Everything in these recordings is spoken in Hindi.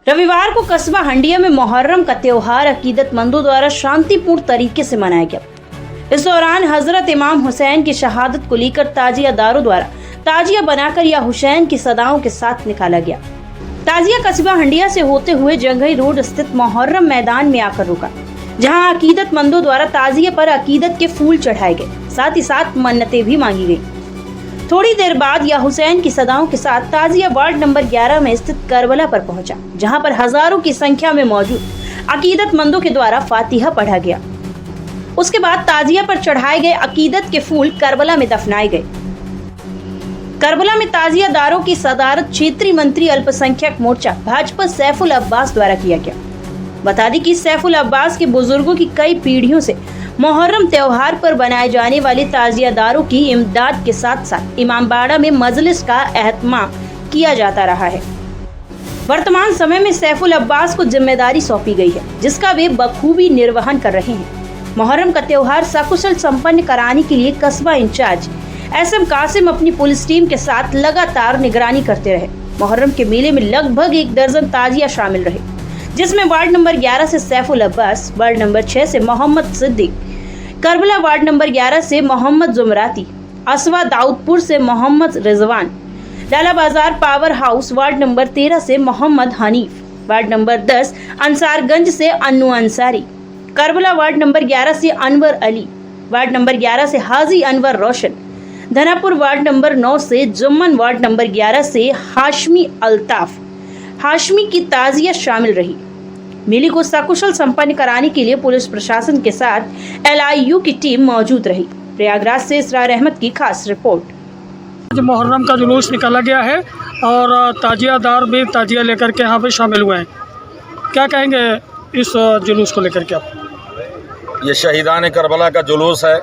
रविवार को कस्बा हंडिया में मुहर्रम का त्योहार अकीदतमंदों द्वारा शांतिपूर्ण तरीके से मनाया गया। इस दौरान हजरत इमाम हुसैन की शहादत को लेकर ताजियादारों द्वारा ताजिया बनाकर या हुसैन की सदाओं के साथ निकाला गया। ताजिया कस्बा हंडिया से होते हुए जंघई रोड स्थित मुहर्रम मैदान में आकर रुका, जहां अकीदतमंदों द्वारा ताजिया पर अकीदत के फूल चढ़ाए गए, साथ ही साथ मन्नतें भी मांगी गई। थोड़ी देर बाद या हुसैन की सदाओं के साथ ताजिया वार्ड नंबर 11 में स्थित करबला पर पहुंचा, जहां पर हजारों की संख्या में मौजूद अकीदतमंदों के द्वारा फातिहा पढ़ा गया। उसके बाद ताजिया पर चढ़ाए गए अकीदत के फूल करबला में दफनाए गए। करबला में ताजियादारों की सदारत क्षेत्रीय मंत्री अल्पसंख्यक मोर्चा भाजपा सैफुल अब्बास द्वारा किया गया। बता दें कि सैफुल अब्बास के बुजुर्गों की कई पीढ़ियों से मुहर्रम त्योहार पर बनाए जाने वाले ताजियादारों की इमदाद के साथ साथ इमामबाड़ा में मजलिस का एहतमाम किया जाता रहा है। वर्तमान समय में सैफुल अब्बास को जिम्मेदारी सौंपी गई है, जिसका वे बखूबी निर्वहन कर रहे हैं। मुहर्रम का त्योहार सकुशल संपन्न कराने के लिए कस्बा इंचार्ज एसएम कासिम अपनी पुलिस टीम के साथ लगातार निगरानी करते रहे। मुहर्रम के मेले में लगभग 1 दर्जन ताजिया शामिल रहे, जिसमें वार्ड नंबर 11 से सैफुल अब्बास, वार्ड नंबर 6 से मोहम्मद सिद्दीक, करबला वार्ड नंबर 11 से मोहम्मद जुमराती, असवा दाऊदपुर से मोहम्मद रिजवान, लाला बाजार पावर हाउस वार्ड नंबर 13 से मोहम्मद हनीफ, वार्ड नंबर 10 अंसारगंज से Annu Ansari, Karbala ward number 11 से अनवर अली, वार्ड नंबर 11 से हाजी अनवर रोशन, धनापुर वार्ड नंबर 9 से जुम्मन, वार्ड नंबर 11 से हाशमी अल्ताफ हाशमी की ताजिया शामिल रही। मेले को सकुशल संपन्न कराने के लिए पुलिस प्रशासन के साथ LIU की टीम मौजूद रही। प्रयागराज से इसरार अहमद की खास रिपोर्ट। आज मुहर्रम का जुलूस निकाला गया है और ताजियादार भी ताजिया लेकर के यहाँ पे शामिल हुए हैं। क्या कहेंगे इस जुलूस को लेकर के आप? ये शहीदान करबला का जुलूस है।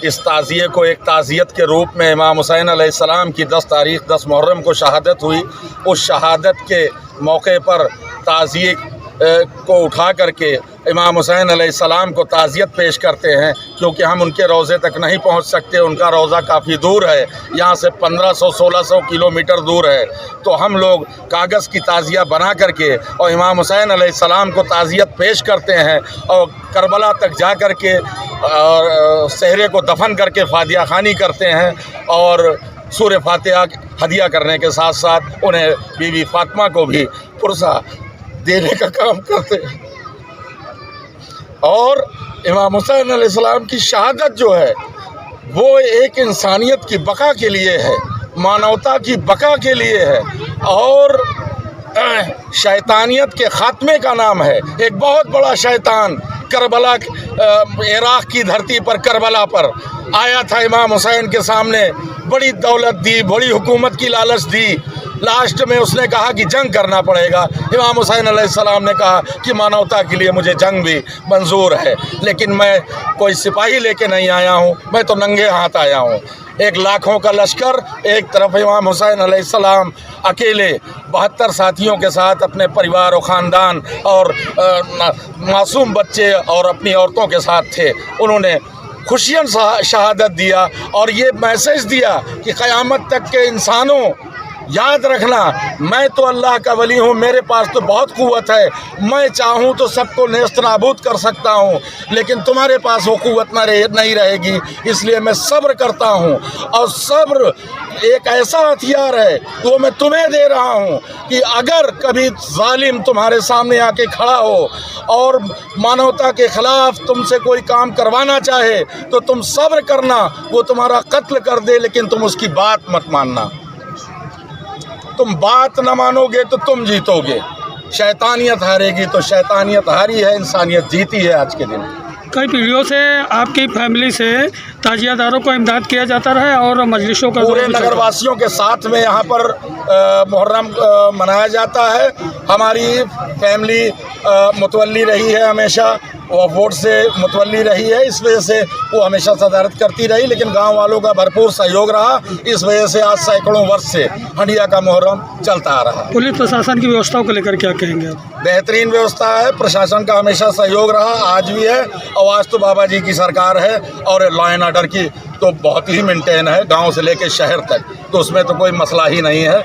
इस ताज़िए को एक ताज़ियत के रूप में इमाम हुसैन अलैहिस्सलाम की 10 तारीख़ 10 मुहर्रम को शहादत हुई। उस शहादत के मौके पर ताज़िए को उठा करके इमाम हुसैन अलैहिस्सलाम को ताज़ियत पेश करते हैं, क्योंकि हम उनके रोज़े तक नहीं पहुंच सकते। उनका रोज़ा काफ़ी दूर है, यहाँ से 1500-1600 किलोमीटर दूर है। तो हम लोग कागज़ की ताज़िया बना करके और इमाम हुसैन अलैहिस्सलाम को ताज़ियत पेश करते हैं और करबला तक जा कर के और सहरे को दफन करके फातिहा खानी करते हैं और सूरह फातिहा हदिया करने के साथ साथ उन्हें बीबी फातिमा को भी पुरसा देने का काम करते हैं। और इमाम हुसैन अलैहिस्सलाम की शहादत जो है वो एक इंसानियत की बका के लिए है, मानवता की बका के लिए है और शैतानियत के ख़ात्मे का नाम है। एक बहुत बड़ा शैतान करबला, इराक़ की धरती पर करबला पर आया था। इमाम हुसैन के सामने बड़ी दौलत दी, बड़ी हुकूमत की लालच दी। लास्ट में उसने कहा कि जंग करना पड़ेगा। इमाम हुसैन अलैहिस्सलाम ने कहा कि मानवता के लिए मुझे जंग भी मंजूर है, लेकिन मैं कोई सिपाही लेके नहीं आया हूँ, मैं तो नंगे हाथ आया हूँ। एक लाखों का लश्कर एक तरफ, इमाम हुसैन अलैहिस्सलाम अकेले 72 साथियों के साथ अपने परिवार और ख़ानदान और मासूम बच्चे और अपनी औरतों के साथ थे। उन्होंने खुशियन शहादत दिया और ये मैसेज दिया कि क़यामत तक के इंसानों याद रखना, मैं तो अल्लाह का वली हूँ, मेरे पास तो बहुत क़ुव्वत है, मैं चाहूँ तो सबको नेस्त नाबूद कर सकता हूँ, लेकिन तुम्हारे पास वो क़ुव्वत नहीं रहेगी। इसलिए मैं सब्र करता हूँ और सब्र एक ऐसा हथियार है वो मैं तुम्हें दे रहा हूँ कि अगर कभी जालिम तुम्हारे सामने आके खड़ा हो और मानवता के ख़िलाफ़ तुमसे कोई काम करवाना चाहे तो तुम सब्र करना, वो तुम्हारा कत्ल कर दे लेकिन तुम उसकी बात मत मानना। तुम बात न मानोगे तो तुम जीतोगे, शैतानियत हारेगी तो शैतानियत हारी है, इंसानियत जीती है आज के दिन। कई पीढ़ियों से आपकी फैमिली से ताजियादारों को इमदाद किया जाता रहा और मजलिसों का पूरे नगरवासियों के साथ में यहाँ पर मुहर्रम मनाया जाता है। हमारी फैमिली मुतवल्ली रही है, हमेशा वो वोट से मुतवल्ली रही है, इस वजह से वो हमेशा सदारत करती रही, लेकिन गांव वालों का भरपूर सहयोग रहा। इस वजह से आज सैकड़ों वर्ष से हंडिया का मुहर्रम चलता आ रहा। पुलिस प्रशासन की व्यवस्थाओं को लेकर क्या कहेंगे आप? बेहतरीन व्यवस्था है, प्रशासन का हमेशा सहयोग रहा, आज भी है और आज तो बाबा जी की सरकार है और लॉ एंड ऑर्डर की तो बहुत ही मेंटेन है, गांव से लेकर शहर तक, तो उसमें तो कोई मसला ही नहीं है।